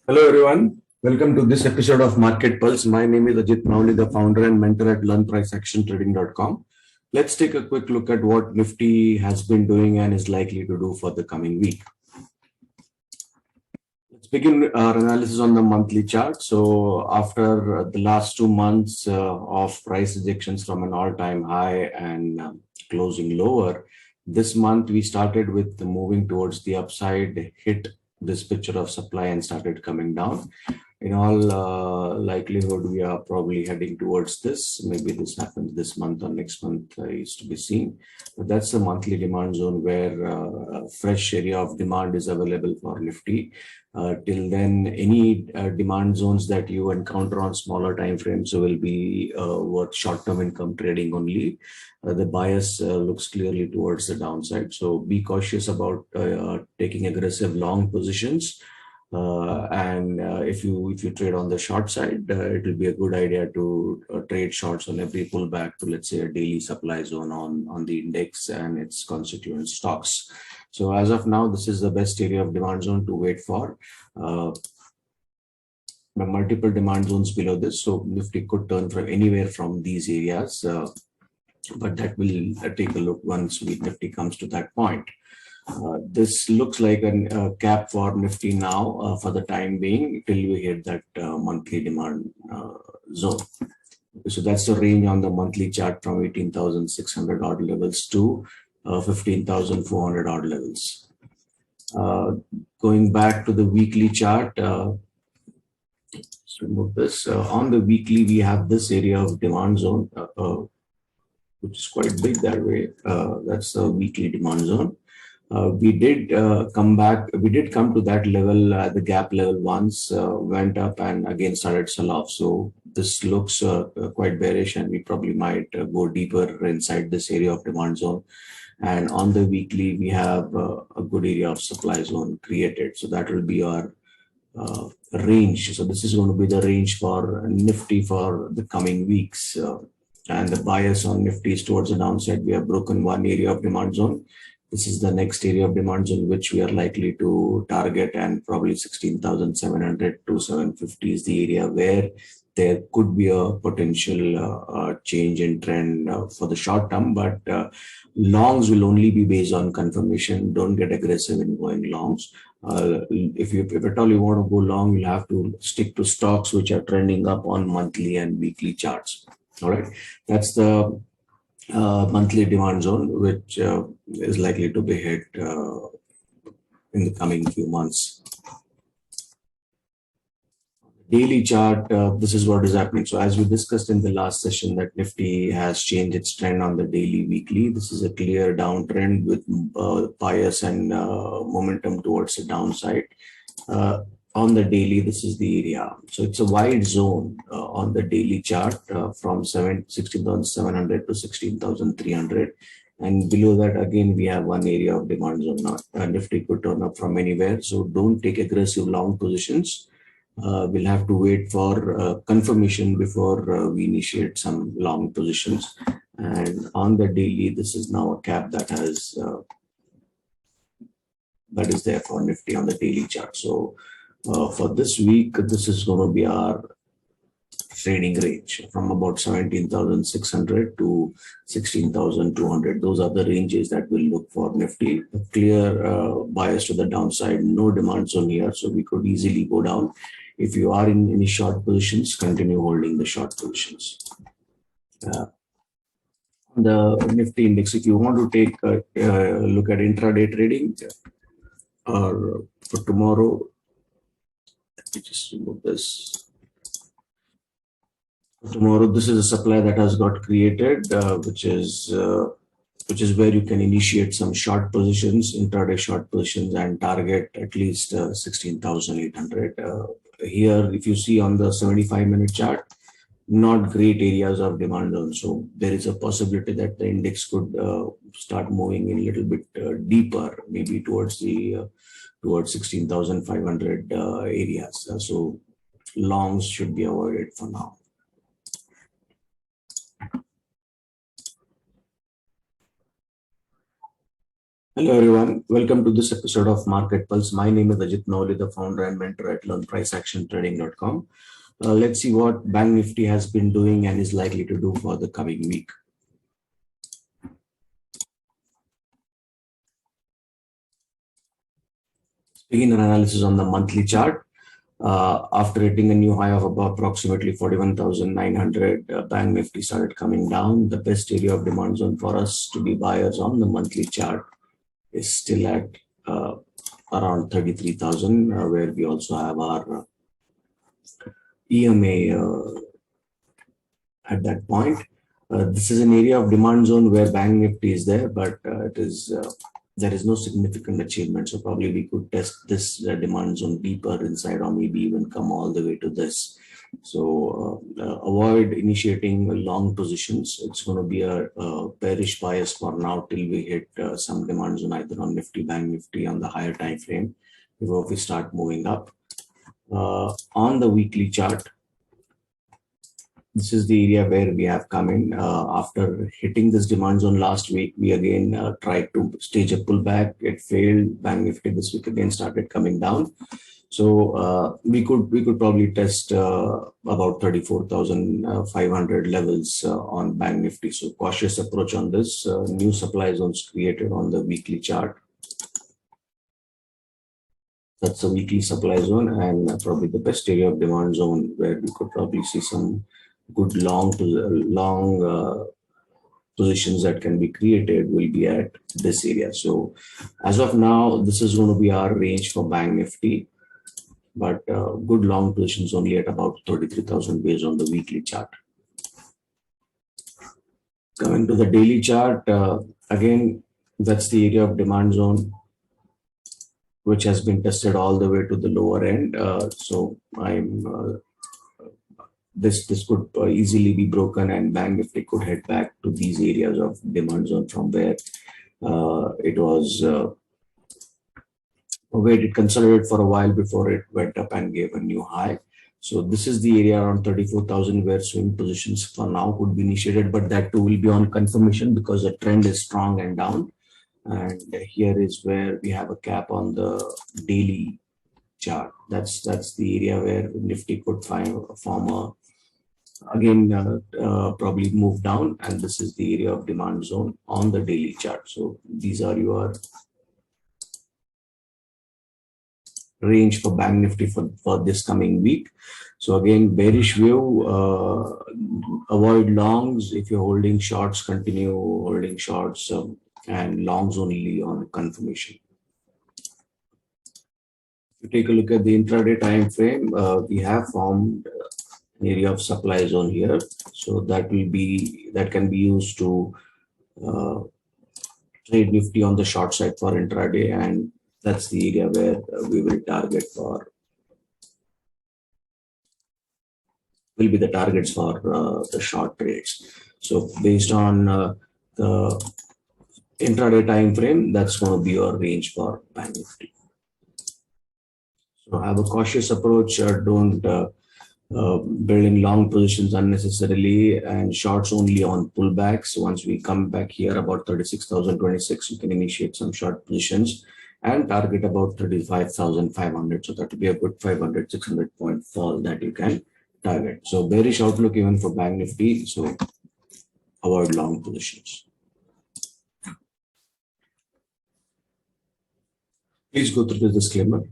Hello everyone. Welcome to this episode of Market Pulse. My name is Ajit Nauli, the founder and mentor at LearnPriceActionTrading.com. Let's take a quick look at what Nifty has been doing and is likely to do for the coming week. Let's begin our analysis on the monthly chart. So after the last 2 months of price rejections from an all-time high and closing lower, this month we started with moving towards the upside, hit this picture of supply and started coming down. In all likelihood, we are probably heading towards this. Maybe this happens this month or next month is to be seen. But that's the monthly demand zone where a fresh area of demand is available for Nifty. Till then, any demand zones that you encounter on smaller time frames will be worth short-term income trading only. The bias looks clearly towards the downside. So be cautious about taking aggressive long positions. And if you trade on the short side, it will be a good idea to trade shorts on every pullback to, let's say, a daily supply zone on the index and its constituent stocks. So as of now, this is the best area of demand zone to wait for. The multiple demand zones below this, so Nifty could turn from anywhere from these areas, but that will take a look once Nifty comes to that point. This looks like a cap for Nifty now for the time being till we hit that monthly demand zone. So that's the range on the monthly chart from 18,600 odd levels to 15,400 odd levels. Going back to the weekly chart, let's remove this. On the weekly, we have this area of demand zone, which is quite big that way. That's the weekly demand zone. We did come to that level, the gap level once, went up and again started sell off. So this looks quite bearish and we probably might go deeper inside this area of demand zone. And on the weekly, we have a good area of supply zone created. So that will be our range. So this is going to be the range for Nifty for the coming weeks. And the bias on Nifty is towards the downside. We have broken one area of demand zone. This is the next area of demand zone which we are likely to target, and probably 16,700 to 750 is the area where there could be a potential change in trend for the short term, but longs will only be based on confirmation. Don't get aggressive in going longs. If at all you want to go long, you'll have to stick to stocks which are trending up on monthly and weekly charts. All right, that's the monthly demand zone, which is likely to be hit in the coming few months. Daily chart, this is what is happening. So as we discussed in the last session that Nifty has changed its trend on the daily weekly. This is a clear downtrend with bias and momentum towards the downside. On the daily, this is the area. So it's a wide zone on the daily chart from 16,700 to 16,300. And below that, again, we have one area of demand zone. Now, Nifty could turn up from anywhere. So don't take aggressive long positions. We'll have to wait for confirmation before we initiate some long positions. And on the daily, this is now a cap that has that is there for Nifty on the daily chart. So for this week, this is going to be our trading range from about 17,600 to 16,200. Those are the ranges that we'll look for Nifty. A clear bias to the downside, no demand zone here, so we could easily go down. If you are in any short positions, continue holding the short positions. The Nifty index, if you want to take a look at intraday trading or for tomorrow, let me just remove this. Tomorrow, this is a supply that has got created, which is where you can initiate some short positions, intraday short positions, and target at least 16,800. Here, if you see on the 75-minute chart, not great areas of demand zone. So there is a possibility that the index could start moving in a little bit deeper, maybe towards 16,500 areas. So longs should be avoided for now. Hello everyone, welcome to this episode of Market Pulse. My name is Ajit Nauli, the founder and mentor at LearnPriceActionTrading.com. Let's see what Bank Nifty has been doing and is likely to do for the coming week. Begin an analysis on the monthly chart. After hitting a new high of about approximately 41,900, Bank Nifty started coming down. The best area of demand zone for us to be buyers on the monthly chart is still at around 33,000, where we also have our EMA at that point. This is an area of demand zone where Bank Nifty is there, but there is no significant achievement. So probably we could test this demand zone deeper inside, or maybe even come all the way to this. So avoid initiating long positions. It's going to be a bearish bias for now till we hit some demand zone either on Nifty, Bank Nifty on the higher time frame before we start moving up. On the weekly chart, this is the area where we have come in. After hitting this demand zone last week, we again tried to stage a pullback. It failed. Bank Nifty this week again started coming down. So we could probably test about 34,500 levels on Bank Nifty. So cautious approach on this. New supply zones created on the weekly chart. That's a weekly supply zone and probably the best area of demand zone where we could probably see some good long positions that can be created will be at this area. So as of now, this is going to be our range for Bank Nifty, but good long positions only at about 33,000 based on the weekly chart. Coming to the daily chart, again, that's the area of demand zone which has been tested all the way to the lower end. So this could easily be broken, and Bank Nifty could head back to these areas of demand zone from where it was where it consolidated for a while before it went up and gave a new high. So this is the area around 34,000 where swing positions for now could be initiated, but that too will be on confirmation because the trend is strong and down. And here is where we have a cap on the daily chart. That's the area where Nifty could form a probably move down, and this is the area of demand zone on the daily chart. So these are your range for Bank Nifty for this coming week. So again, bearish view, avoid longs. If you're holding shorts, continue holding shorts, and longs only on confirmation. If you take a look at the intraday time frame, we have formed area of supply zone here, so that can be used to trade Nifty on the short side for intraday, and that's the area where we will target for will be the targets for the short trades. So based on the intraday time frame, that's going to be your range for Bank Nifty. So have a cautious approach. Don't building long positions unnecessarily, and shorts only on pullbacks. Once we come back here about 36,026, you can initiate some short positions and target about 35,500. So that will be a good 500, 600 point fall that you can target. So bearish outlook even for Bank Nifty. So avoid long positions. Please go through the disclaimer.